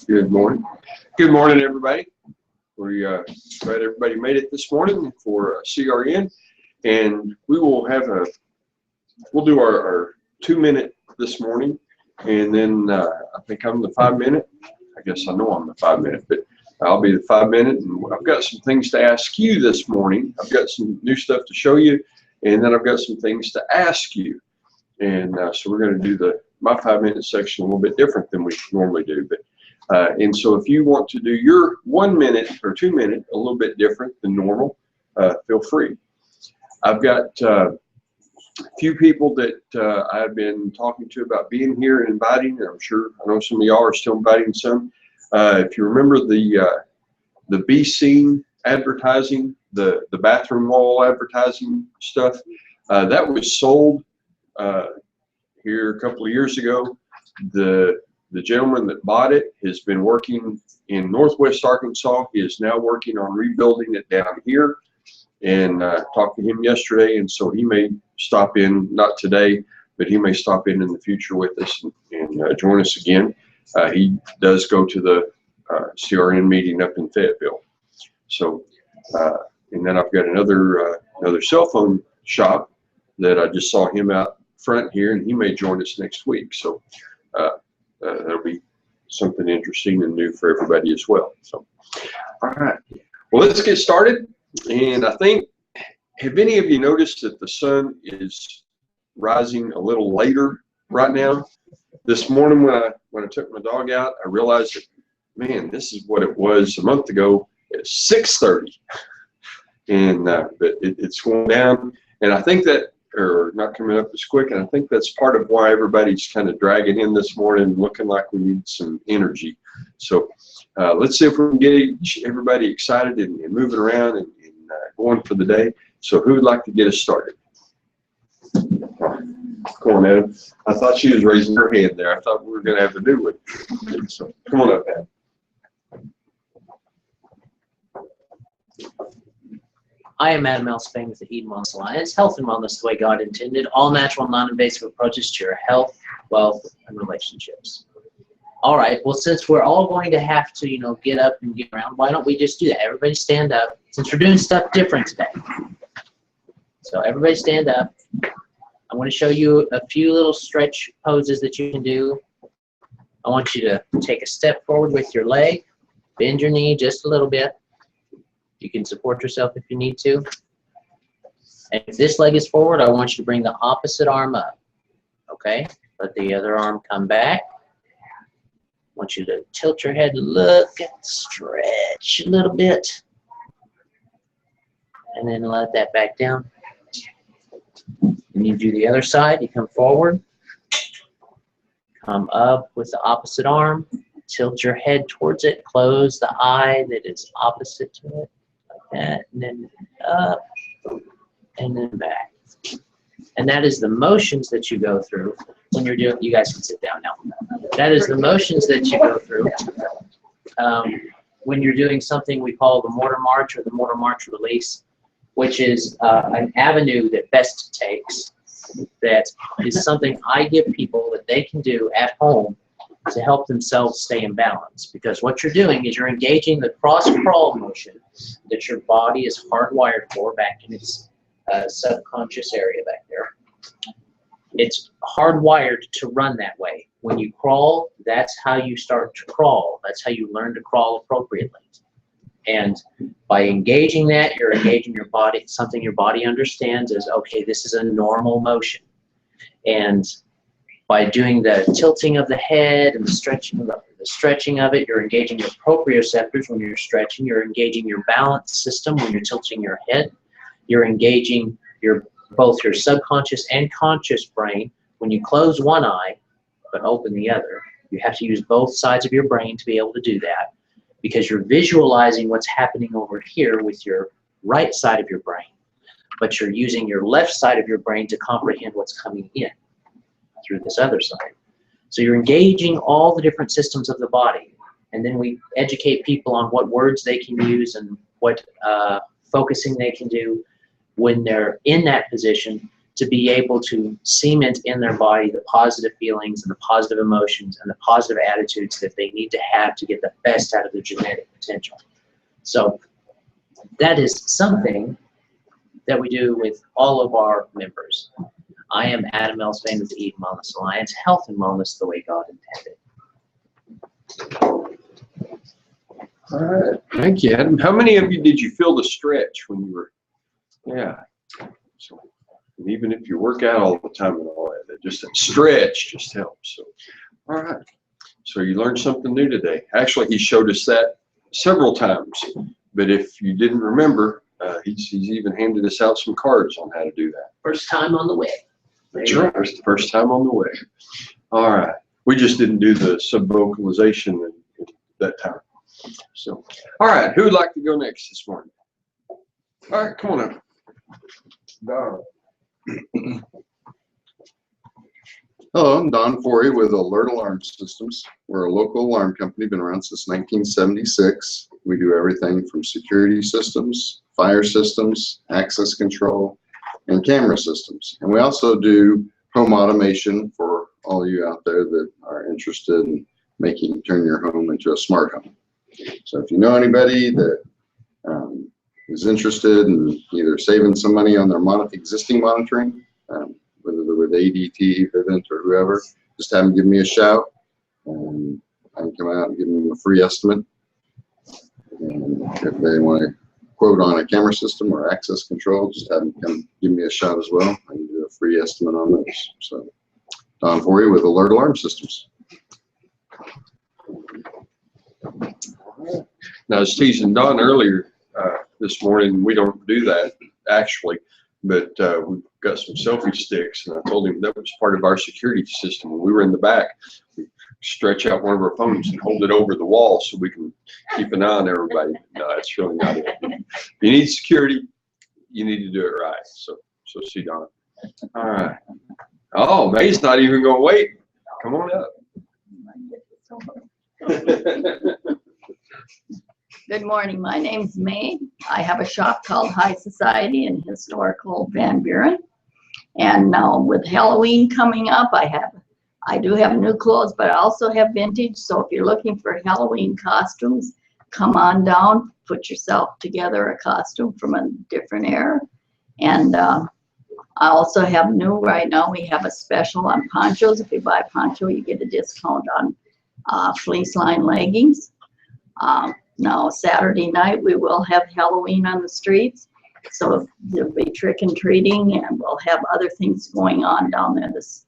Good morning. Good morning, everybody. We're glad everybody made it this morning for CRN, and we will have we'll do our 2-minute this morning, and then I think I'm the 5-minute. I guess I know I'm the 5-minute, but I'll be the 5-minute, and I've got some things to ask you this morning. I've got some new stuff to show you, and then I've got some things to ask you. And so we're going to do my 5-minute section a little bit different than we normally do. But and so if you want to do your 1-minute or 2-minute a little bit different than normal, feel free. I've got a few people that I've been talking to about being here and inviting, and I know some of y'all are still inviting some. If you remember the Be Seen advertising, the bathroom wall advertising stuff, that was sold here a couple of years ago. The gentleman that bought it has been working in Northwest Arkansas. He is now working on rebuilding it down here, and talked to him yesterday, and so he may stop in, not today, but he may stop in the future with us and join us again. He does go to the CRN meeting up in Fayetteville. So and then I've got another cell phone shop that I just saw him out front here, and he may join us next week. So that'll be something interesting and new for everybody as well. So, all right, well, let's get started. And I think, have any of you noticed that the sun is rising a little later right now? This morning when I took my dog out, I realized that, man, this is what it was a month ago at 6:30, and but it's going down, and I think that, or not coming up as quick, and I think that's part of why everybody's kind of dragging in this morning, looking like we need some energy. So let's see if we can get everybody excited and moving around and going for the day. So who would like to get us started? Come on, Adam. I thought she was raising her hand there. I thought we were going to have to do it. So come on up, Adam. I am Adam L. Spain with the Eden Wellness Alliance. Health and wellness the way God intended. All natural, non-invasive approaches to your health, wealth, and relationships. All right. Well, since we're all going to have to, get up and get around, why don't we just do that? Everybody stand up. Since we're doing stuff different today. So everybody stand up. I want to show you a few little stretch poses that you can do. I want you to take a step forward with your leg. Bend your knee just a little bit. You can support yourself if you need to. And if this leg is forward, I want you to bring the opposite arm up. Okay? Let the other arm come back. I want you to tilt your head, look, stretch a little bit. And then let that back down. And you do the other side. You come forward. Come up with the opposite arm. Tilt your head towards it. Close the eye that is opposite to it. And then up and then back. And that is the motions that you go through when you're doing, you guys can sit down now. That is the motions that you go through when you're doing something we call the mortar march or the mortar march release, which is an avenue that Best takes that is something I give people that they can do at home to help themselves stay in balance. Because what you're doing is you're engaging the cross-crawl motion that your body is hardwired for back in its subconscious area back there. It's hardwired to run that way. When you crawl, that's how you start to crawl. That's how you learn to crawl appropriately. And by engaging that, you're engaging your body, something your body understands as, okay, this is a normal motion. And by doing the tilting of the head and the stretching of it, you're engaging your proprioceptors when you're stretching. You're engaging your balance system when you're tilting your head. You're engaging both your subconscious and conscious brain. When you close one eye but open the other, you have to use both sides of your brain to be able to do that, because you're visualizing what's happening over here with your right side of your brain, but you're using your left side of your brain to comprehend what's coming in through this other side. So you're engaging all the different systems of the body, and then we educate people on what words they can use and what focusing they can do when they're in that position to be able to cement in their body the positive feelings and the positive emotions and the positive attitudes that they need to have to get the best out of their genetic potential. So that is something that we do with all of our members. I am Adam Elsvain with the Eden Wellness Alliance, health and wellness the way God intended. All right, thank you, Adam. How many of you did you feel the stretch when you were, yeah. So, and even if you work out all the time and all that, just a stretch just helps. So, all right. So you learned something new today. Actually, he showed us that several times, but if you didn't remember, he's even handed us out some cards on how to do that. First time on the way. That's right. First time on the way. All right. We just didn't do the subvocalization at that time. So, all right. Who would like to go next this morning? All right, come on up. Don. Hello, I'm Don Forey with Alert Alarm Systems. We're a local alarm company, been around since 1976. We do everything from security systems, fire systems, access control, and camera systems. And we also do home automation for all you out there that are interested in turn your home into a smart home. So if you know anybody that is interested in either saving some money on their existing monitoring, whether they're with ADT, Vivint, or whoever, just have them give me a shout, and I can come out and give them a free estimate. And if they want to quote on a camera system or access control, just have them come give me a shout as well. I can do a free estimate on those. So, Don Forey with Alert Alarm Systems. Now, I was teasing Don earlier this morning. We don't do that actually, but we've got some selfie sticks, and I told him that was part of our security system. When we were in the back, we stretch out one of our phones and hold it over the wall so we can keep an eye on everybody. No, that's really not it. If you need security, you need to do it right. So see Don. All right. Oh, May's not even going to wait. Come on up. Good morning. My name's May. I have a shop called High Society in historical Van Buren. And now with Halloween coming up, I do have new clothes, but I also have vintage. So if you're looking for Halloween costumes, come on down, put yourself together a costume from a different era. And I also have new right now. We have a special on ponchos. If you buy a poncho, you get a discount on fleece line leggings. Now Saturday night we will have Halloween on the streets, so there'll be trick and treating, and we'll have other things going on down there this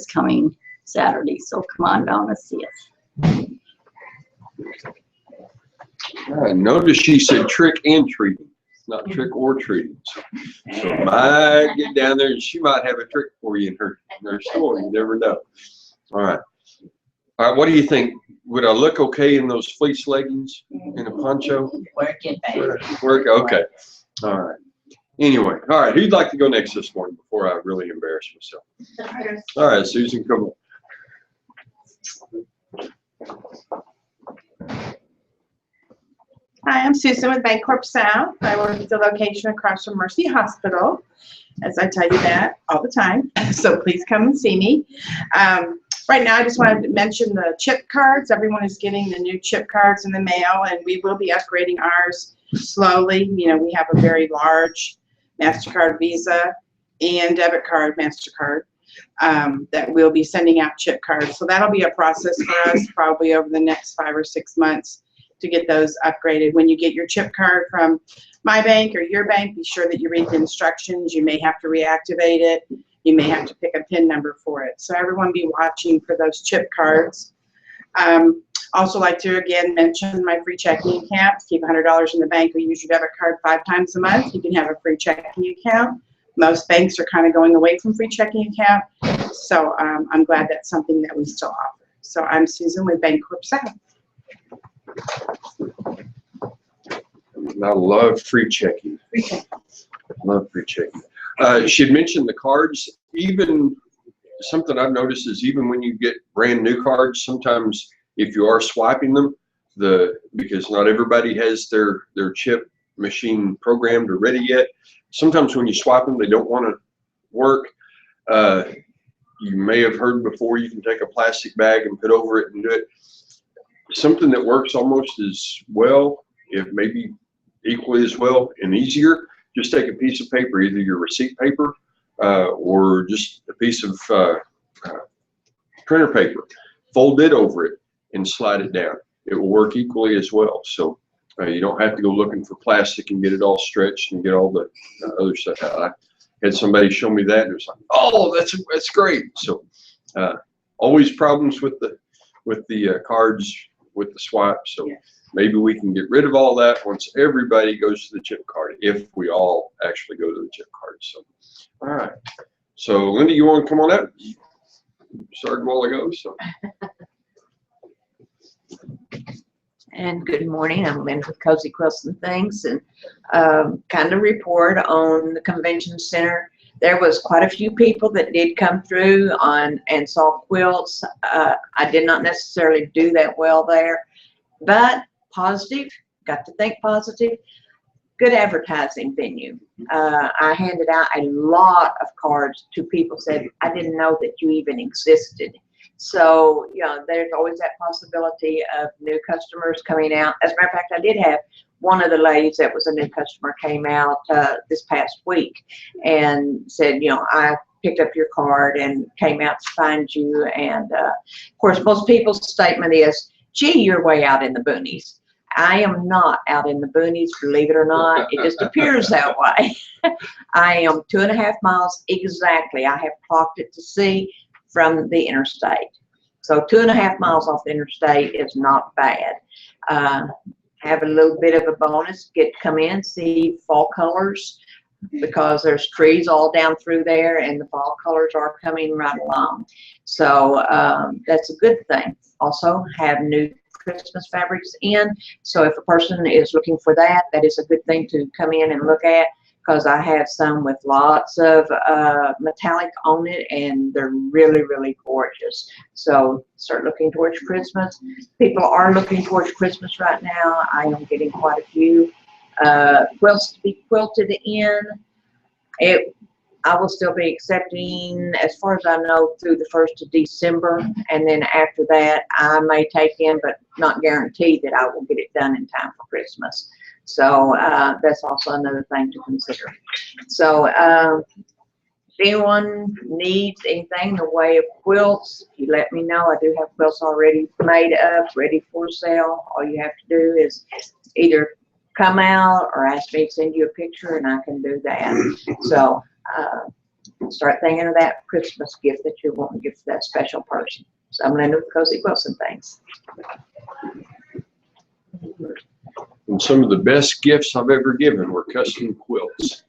coming Saturday. So come on down and see us. I noticed she said trick and treating, not trick or treating. So I might get down there and she might have a trick for you in her store. You never know. All right. All right. What do you think? Would I look okay in those fleece leggings and a poncho? Work it, baby. Work. Okay. All right. Anyway. All right. Who'd like to go next this morning before I really embarrass myself? All right, Susan, come on. Hi, I'm Susan with Bancorp South. I work at the location across from Mercy Hospital, as I tell you that all the time. So please come and see me. Right now, I just wanted to mention the chip cards. Everyone is getting the new chip cards in the mail, and we will be upgrading ours slowly. You know, we have a very large MasterCard Visa and debit card MasterCard that we'll be sending out chip cards. So that'll be a process for us probably over the next 5 or 6 months to get those upgraded. When you get your chip card from my bank or your bank, be sure that you read the instructions. You may have to reactivate it. You may have to pick a PIN number for it. So everyone be watching for those chip cards. Also like to again mention my free checking account. Keep $100 in the bank or use your debit card 5 times a month. You can have a free checking account. Most banks are kind of going away from free checking account. So I'm glad that's something that we still offer. So I'm Susan with Bancorp South. I love free checking. Love free checking. She had mentioned the cards. Even something I've noticed is even when you get brand new cards, sometimes if you are swiping them, because not everybody has their chip machine programmed or ready yet. Sometimes when you swipe them, they don't want to work. You may have heard before, you can take a plastic bag and put over it and do it. Something that works almost as well, if maybe equally as well and easier, just take a piece of paper, either your receipt paper or just a piece of printer paper, fold it over it and slide it down. It will work equally as well. So you don't have to go looking for plastic and get it all stretched and get all the other stuff out. I had somebody show me that and it was like, oh, that's great. So always problems with the cards with the swipe. So maybe we can get rid of all that once everybody goes to the chip card, if we all actually go to the chip card. So, all right. So Linda, you want to come on up? You started a while ago, so. And good morning. I'm Linda with Cozy Quilts and Things, and kind of report on the convention center. There was quite a few people that did come through and saw quilts. I did not necessarily do that well there, but positive, got to think positive. Good advertising venue. I handed out a lot of cards to people, said, I didn't know that you even existed. So, you know, there's always that possibility of new customers coming out. As a matter of fact, I did have one of the ladies that was a new customer came out this past week and said, you know, I picked up your card and came out to find you. And of course, most people's statement is, gee, you're way out in the boonies. I am not out in the boonies, believe it or not. It just appears that way. I am 2.5 miles exactly. I have clocked it to see from the interstate. So 2.5 miles off the interstate is not bad. Have a little bit of a bonus, get to come in, see fall colors, because there's trees all down through there and the fall colors are coming right along. So that's a good thing. Also have new Christmas fabrics in. So if a person is looking for that, that is a good thing to come in and look at, because I have some with lots of metallic on it and they're really, really gorgeous. So start looking towards Christmas. People are looking towards Christmas right now. I am getting quite a few quilts to be quilted in. I will still be accepting, as far as I know, through the 1st of December. And then after that, I may take in, but not guaranteed that I will get it done in time for Christmas. So that's also another thing to consider. So if anyone needs anything in the way of quilts, you let me know. I do have quilts already made up, ready for sale. All you have to do is either come out or ask me to send you a picture and I can do that. So start thinking of that Christmas gift that you want to give to that special person. So I'm Linda with Cozy Quilts and Things. And some of the best gifts I've ever given were custom quilts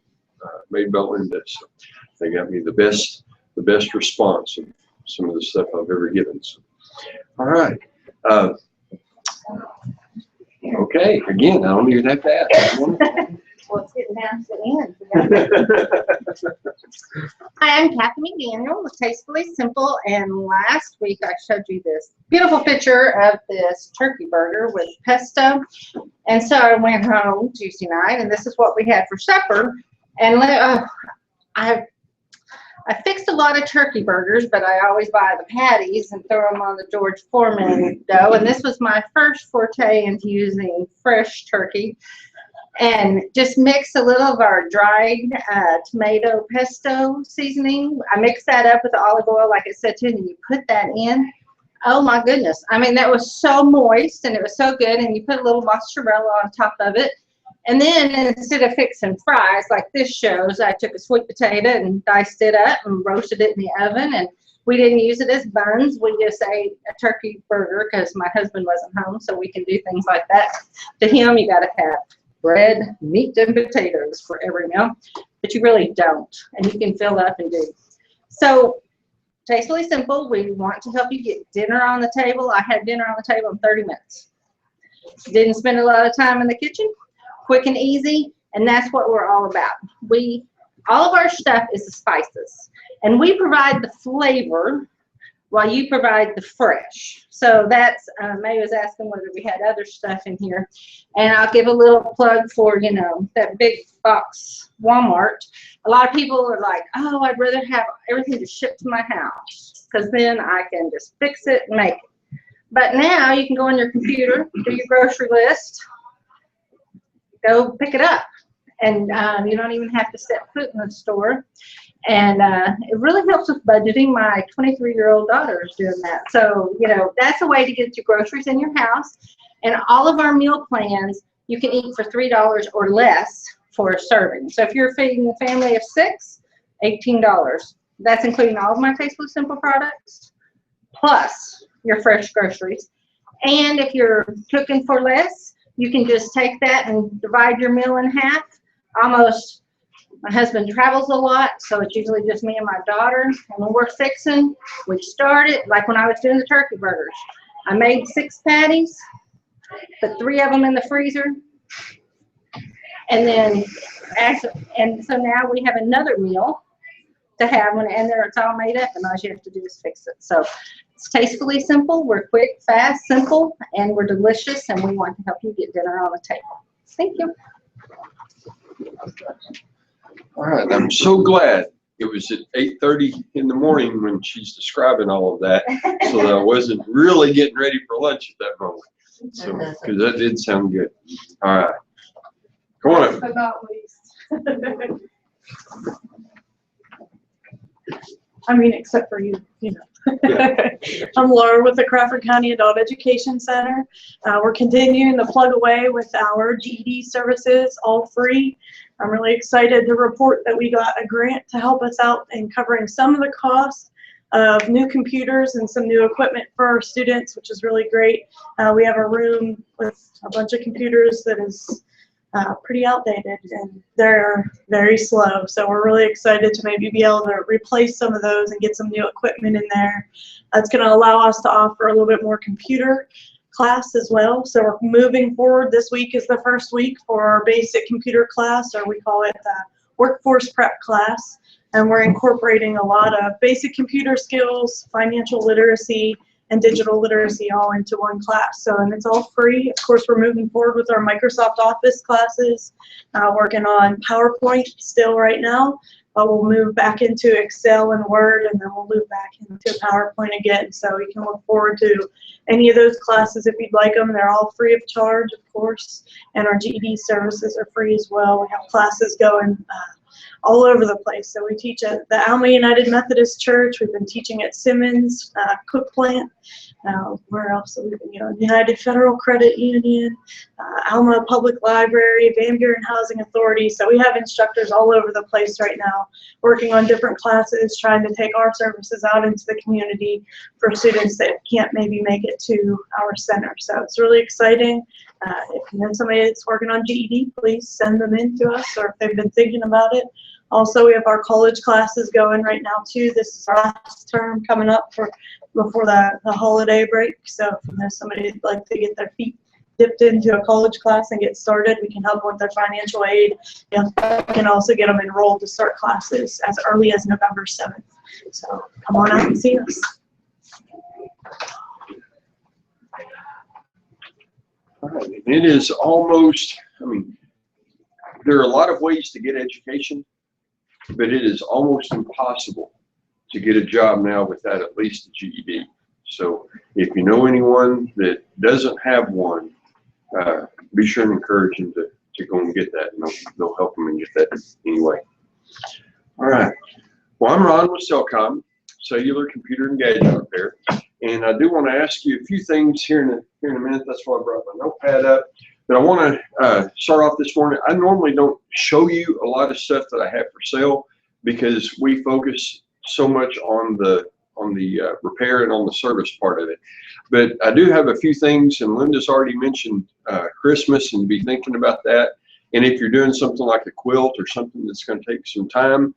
made by Linda. So they got me the best response of some of the stuff I've ever given. So, all right. Okay. Again, I don't even have to ask. Well, it's getting down to the end. Hi, I'm Kathy McDaniel with Tastefully Simple, and last week I showed you this beautiful picture of this turkey burger with pesto. And so I went home Tuesday night, and this is what we had for supper. And I fixed a lot of turkey burgers, but I always buy the patties and throw them on the George Foreman dough. And this was my first forte into using fresh turkey. And just mix a little of our dried tomato pesto seasoning. I mixed that up with the olive oil, like I said too, and you put that in. Oh my goodness. I mean, that was so moist and it was so good. And you put a little mozzarella on top of it. And then instead of fixing fries like this shows, I took a sweet potato and diced it up and roasted it in the oven. And we didn't use it as buns. We just ate a turkey burger because my husband wasn't home, so we can do things like that. To him, you got to have bread, meat, and potatoes for every meal, but you really don't, and you can fill up and do. So, Tastefully Simple, we want to help you get dinner on the table. I had dinner on the table in 30 minutes. Didn't spend a lot of time in the kitchen, quick and easy, and that's what we're all about. All of our stuff is the spices, and we provide the flavor while you provide the fresh. So that's, May was asking whether we had other stuff in here. And I'll give a little plug for, you know, that big box Walmart. A lot of people are like, oh, I'd rather have everything just shipped to my house because then I can just fix it and make it. But now you can go on your computer, do your grocery list, go pick it up. And you don't even have to step foot in the store. And it really helps with budgeting. My 23-year-old daughter is doing that. So, you know, that's a way to get your groceries in your house. And all of our meal plans, you can eat for $3 or less for a serving. So if you're feeding a family of 6, $18. That's including all of my Tastefully Simple products, plus your fresh groceries. And if you're cooking for less, you can just take that and divide your meal in half. Almost, my husband travels a lot, so it's usually just me and my daughter. And when we're fixing, we start it, like when I was doing the turkey burgers. I made 6 patties, put 3 of them in the freezer, and then, and so now we have another meal to have when, and there it's all made up, and all you have to do is fix it. So it's Tastefully Simple. We're quick, fast, simple, and we're delicious, and we want to help you get dinner on the table. Thank you. All right, I'm so glad it was at 8:30 in the morning when she's describing all of that, so that I wasn't really getting ready for lunch at that moment. So, because that did sound good. All right, come on up. But not least. I mean, except for you, you know. I'm Laura with the Crawford County Adult Education Center. We're continuing to plug away with our GED services, all free. I'm really excited to report that we got a grant to help us out in covering some of the costs of new computers and some new equipment for our students, which is really great. We have a room with a bunch of computers that is pretty outdated and they're very slow. So we're really excited to maybe be able to replace some of those and get some new equipment in there. That's going to allow us to offer a little bit more computer class as well. So we're moving forward. This week is the first week for our basic computer class, or we call it the workforce prep class. And we're incorporating a lot of basic computer skills, financial literacy, and digital literacy all into one class. So, and it's all free. Of course, we're moving forward with our Microsoft Office classes, working on PowerPoint still right now, but we'll move back into Excel and Word, and then we'll move back into PowerPoint again. So we can look forward to any of those classes if you'd like them. They're all free of charge, of course, and our GED services are free as well. We have classes going all over the place. So we teach at the Alma United Methodist Church. We've been teaching at Simmons Cook Plant. Where else have we been? You know, United Federal Credit Union, Alma Public Library, Van Buren Housing Authority. So we have instructors all over the place right now, working on different classes, trying to take our services out into the community for students that can't maybe make it to our center. So it's really exciting. If you know somebody that's working on GED, please send them in to us, or if they've been thinking about it. Also, we have our college classes going right now too. This is our last term coming up before the holiday break. So if you know somebody would like to get their feet dipped into a college class and get started, we can help with their financial aid. We can also get them enrolled to start classes as early as November 7th. So come on out and see us. All right. It is almost, I mean, there are a lot of ways to get education, but it is almost impossible to get a job now without at least a GED. So if you know anyone that doesn't have one, be sure and encourage them to go and get that, and they'll help them and get that anyway. All right. Well, I'm Ron with Cellcom, Cellular Computer and Gadget Repair, and I do want to ask you a few things here in a minute. That's why I brought my notepad up. But I want to start off this morning. I normally don't show you a lot of stuff that I have for sale because we focus so much on the repair and on the service part of it. But I do have a few things, and Linda's already mentioned Christmas, and be thinking about that. And if you're doing something like a quilt or something that's going to take some time,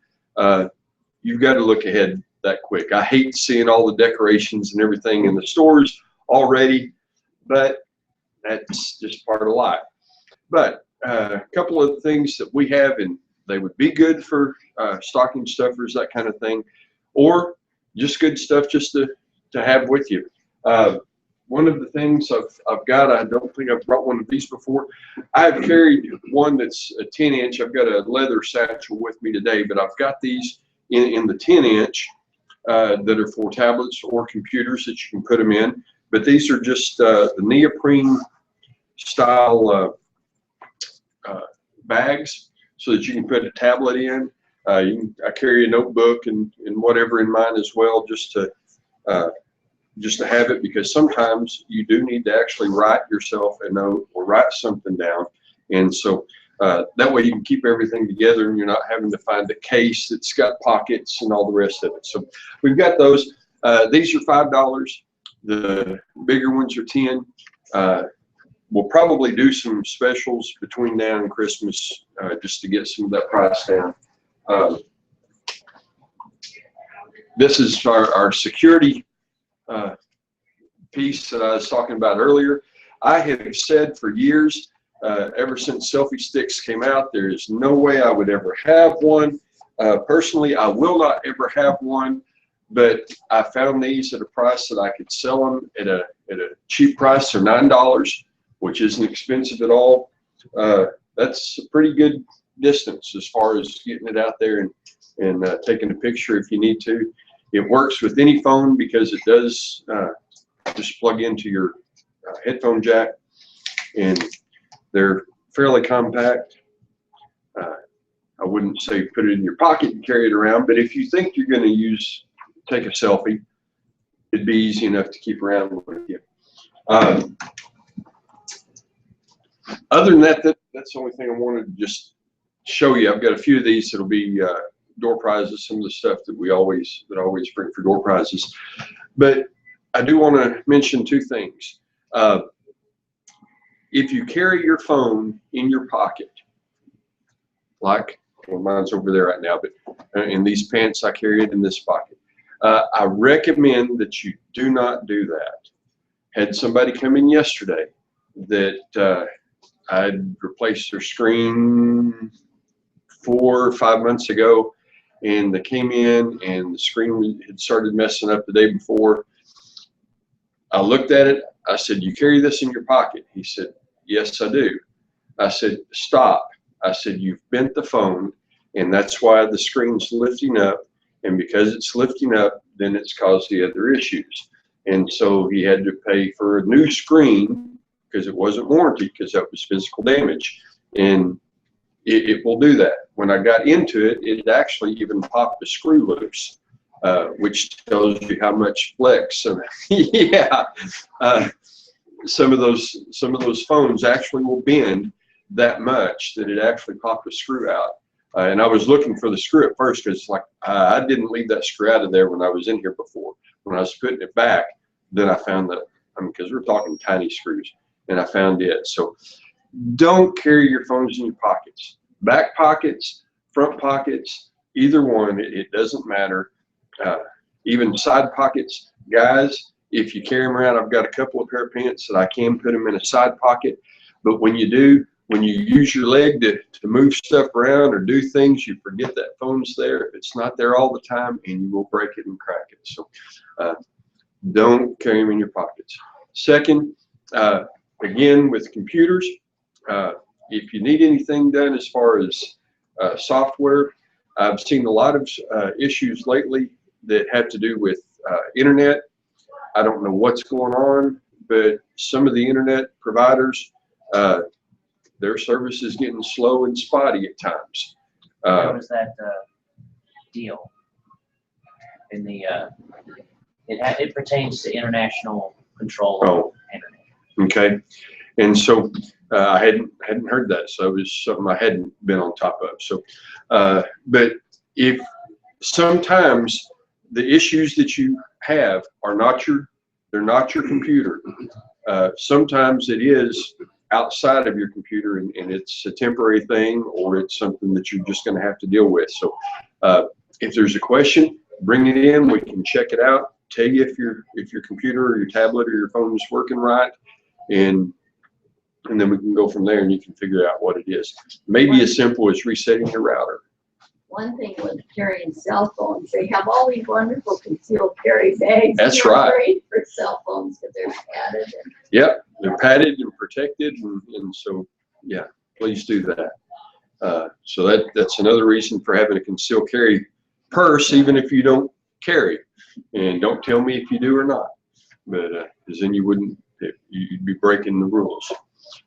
you've got to look ahead that quick. I hate seeing all the decorations and everything in the stores already, but that's just part of life. But a couple of things that we have, and they would be good for stocking stuffers, that kind of thing, or just good stuff just to to have with you. One of the things I've got, I don't think I've brought one of these before. I've carried one that's a 10-inch. I've got a leather satchel with me today, but I've got these in the 10-inch that are for tablets or computers that you can put them in. But these are just the neoprene style bags so that you can put a tablet in. I carry a notebook and whatever in mine as well, just to have it, because sometimes you do need to actually write yourself a note or write something down. And so that way you can keep everything together and you're not having to find a case that's got pockets and all the rest of it. So we've got those. These are $5. The bigger ones are 10. We'll probably do some specials between now and Christmas just to get some of that price down. This is our security piece that I was talking about earlier. I have said for years, ever since selfie sticks came out, there is no way I would ever have one. Personally, I will not ever have one, but I found these at a price that I could sell them at a cheap price. They're $9, which isn't expensive at all. That's a pretty good distance as far as getting it out there and taking a picture if you need to. It works with any phone because it does just plug into your headphone jack, and they're fairly compact. I wouldn't say put it in your pocket and carry it around, but if you think you're going to take a selfie, it'd be easy enough to keep around with you. Other than that, that's the only thing I wanted to just show you. I've got a few of these that'll be door prizes, some of the stuff that I always bring for door prizes. But I do want to mention two things. If you carry your phone in your pocket, like, well, mine's over there right now, but in these pants, I carry it in this pocket. I recommend that you do not do that. Had somebody come in yesterday that I'd replaced their screen 4 or 5 months ago, and they came in and the screen had started messing up the day before. I looked at it. I said, "You carry this in your pocket?" He said, "Yes, I do." I said, "Stop." I said, "You've bent the phone, and that's why the screen's lifting up. And because it's lifting up, then it's caused the other issues." And so he had to pay for a new screen because it wasn't warranty, because that was physical damage. And it will do that. When I got into it, it actually even popped a screw loose, which tells you how much flex. And yeah, some of those phones actually will bend that much that it actually popped a screw out. And I was looking for the screw at first because I didn't leave that screw out of there when I was in here before. When I was putting it back, then I found that, because we're talking tiny screws, and I found it. So don't carry your phones in your pockets. Back pockets, front pockets, either one, it doesn't matter. Even side pockets. Guys, if you carry them around, I've got a couple of pair of pants that I can put them in a side pocket. But when you do, when you use your leg to move stuff around or do things, you forget that phone's there. If it's not there all the time, and you will break it and crack it. So don't carry them in your pockets. Second, again, with computers, if you need anything done as far as software, I've seen a lot of issues lately that have to do with internet. I don't know what's going on, but some of the internet providers, their service is getting slow and spotty at times. There was that deal in the it pertains to international control of internet. Okay, and so I hadn't heard that, so it was something I hadn't been on top of. So, but if sometimes the issues that you have are they're not your computer. Sometimes it is outside of your computer, and it's a temporary thing, or it's something that you're just going to have to deal with. So if there's a question, bring it in. We can check it out, tell you if your computer or your tablet or your phone is working right, and then we can go from there, and you can figure out what it is. Maybe as simple as resetting your router. one thing with carrying cell phones, they have all these wonderful concealed carry bags. That's They're right. Great for cell phones because they're padded. And Yep, they're padded and protected, and so, yeah, please do that. So that's another reason for having a concealed carry purse, even if you don't carry. And don't tell me if you do or not, but because then you'd be breaking the rules.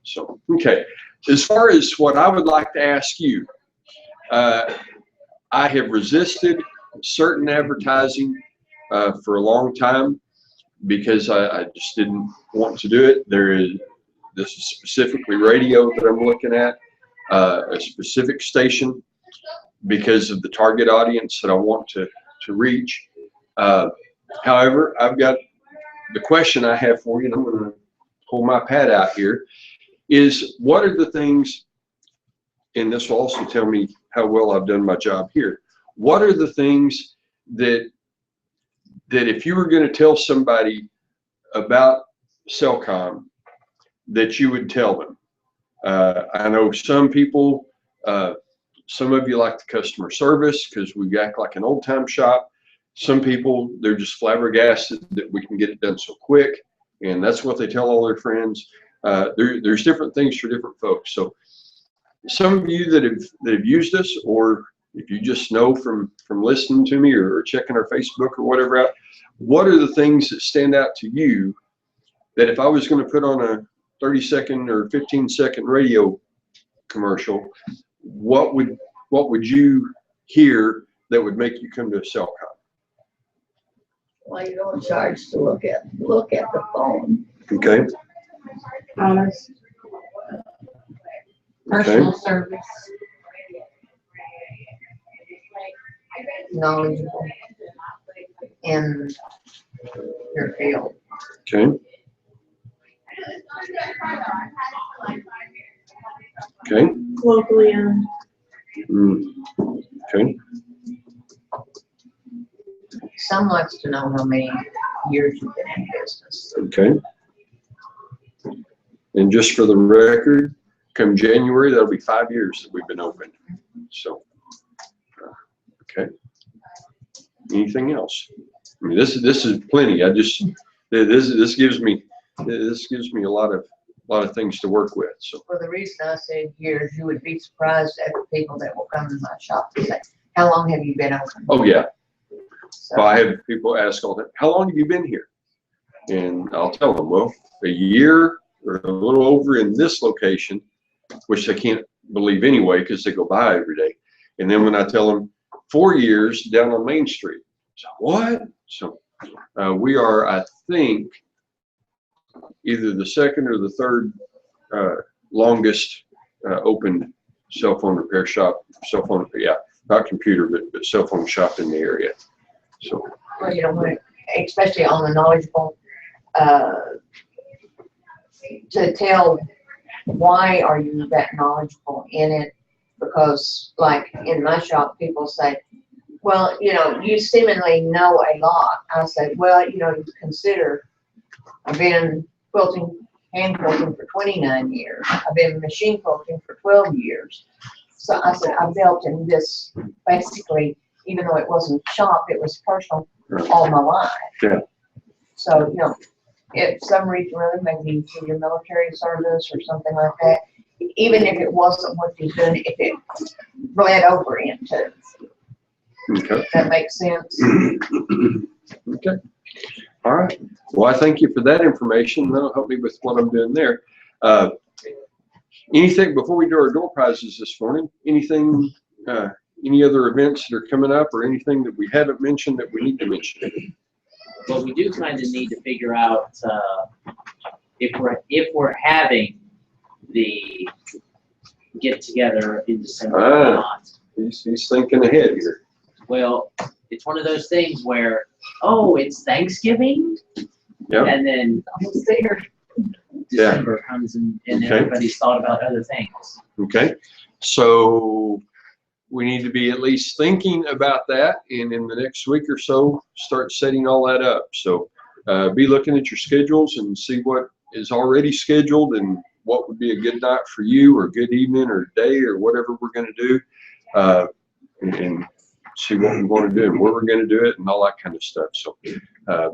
So, okay. As far as what I would like to ask you, I have resisted certain advertising for a long time because I just didn't want to do it. This is specifically radio that I'm looking at, a specific station because of the target audience that I want to reach. However, I've got the question I have for you, and I'm going to pull my pad out here, is what are the things, and this will also tell me how well I've done my job here. What are the things that if you were going to tell somebody about Cellcom that you would tell them? I know some people, some of you like the customer service because we act like an old time shop. Some people, they're just flabbergasted that we can get it done so quick, and that's what they tell all their friends. There's different things for different folks. So some of you that have used us, or if you just know from listening to me or checking our Facebook or whatever out, what are the things that stand out to you that if I was going to put on a 30-second or 15-second radio commercial, what would you hear that would make you come to a Cellcom? well, you don't charge to look at the phone. Okay. Honest. Personal service. Knowledgeable in your field. Okay. Okay. Locally owned. Okay. Some wants to know how many years you've been in business. Okay. And just for the record, come January, that'll be 5 years that we've been open. So, okay. Anything else? I mean, this is plenty. This gives me a lot of things to work with. So. For the reason I said years, you would be surprised at the people that will come to my shop and say, how long have you been open? Oh yeah. So, Well, I have people ask all the time, how long have you been here? And I'll tell them, well, a year or a little over in this location, which they can't believe anyway because they go by every day. And then when I tell them 4 years down on Main Street, so what? So we are, I think, either the second or the third longest opened cell phone repair shop, not computer, but cell phone shop in the area. So. well, you know, especially on the knowledgeable, to tell why are you that knowledgeable in it, because like in my shop people say, well, you know, you seemingly know a lot. I say, well, you know, consider I've been hand quilting for 29 years. I've been machine quilting for 12 years. So I said, I've dealt in this basically, even though it wasn't shop, it was personal all my life. Yeah. So, you know, if some reason or other, maybe through your military service or something like that, even if it wasn't what you're doing, if it bled over into it. Okay. That makes sense. Okay. All right. Well, I thank you for that information. That'll help me with what I'm doing there. Anything before we do our door prizes this morning? Anything? Any other events that are coming up, or anything that we haven't mentioned that we need to mention? Well, we do kind of need to figure out if we're having the get together in December or not. He's thinking ahead here. Well, it's one of those things where, oh, it's Thanksgiving, Yep. and then Almost there. December comes and Okay. everybody's thought about other things. Okay. So we need to be at least thinking about that, and in the next week or so, start setting all that up. So be looking at your schedules and see what is already scheduled and what would be a good night for you, or good evening or day, or whatever we're going to do. and see what we want to do and where we're going to do it and all that kind of stuff. So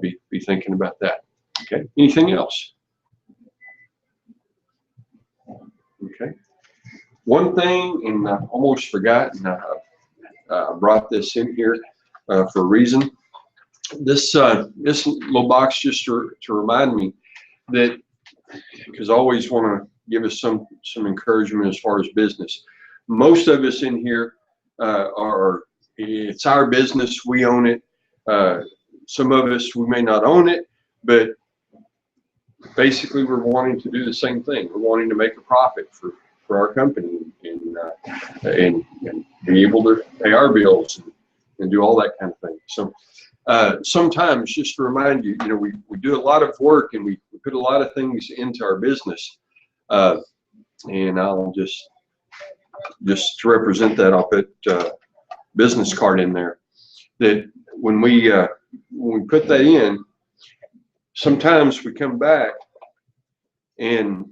be thinking about that. Okay. Anything else? Okay. One thing, and I almost forgot, and I brought this in here for a reason. This little box just to remind me that, because I always want to give us some encouragement as far as business. Most of us in here it's our business, we own it. Some of us, we may not own it, but basically we're wanting to do the same thing. We're wanting to make a profit for our company and be able to pay our bills and do all that kind of thing. So sometimes, just to remind you, we do a lot of work and we put a lot of things into our business. And I'll just to represent that, I'll put business card in there. That when we put that in, sometimes we come back and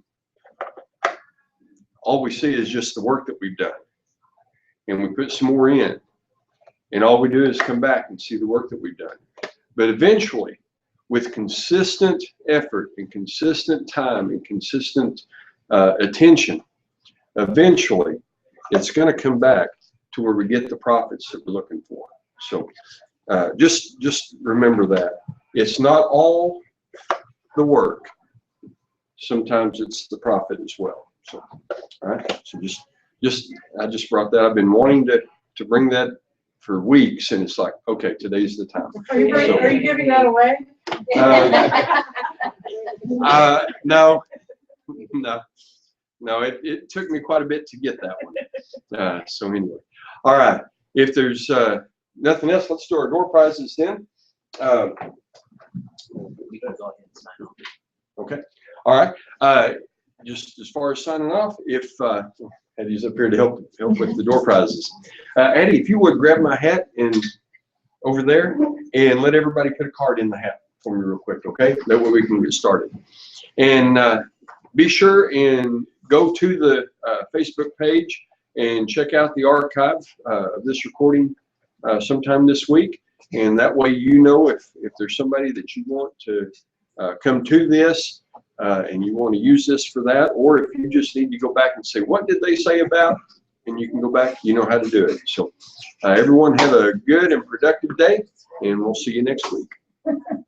all we see is just the work that we've done, and we put some more in, and all we do is come back and see the work that we've done. But eventually, with consistent effort and consistent time and consistent attention, eventually it's going to come back to where we get the profits that we're looking for. So just remember that it's not all the work. Sometimes it's the profit as well. So, all right. So I just brought that. I've been wanting to bring that for weeks, and it's like, okay, today's the time. Are you giving that away? No, it took me quite a bit to get that one. So anyway, all right. If there's nothing else, let's do our door prizes then. We can go ahead and sign off. Okay. All right. Just as far as signing off, if Eddie's up here to help with the door prizes. Eddie, if you would grab my hat and over there and let everybody put a card in the hat for me real quick, okay? That way we can get started. And be sure and go to the Facebook page and check out the archive of this recording sometime this week. And that way if there's somebody that you want to come to this and you want to use this for that, or if you just need to go back and say, what did they say about, and you can go back, you know how to do it. So everyone have a good and productive day, and we'll see you next week.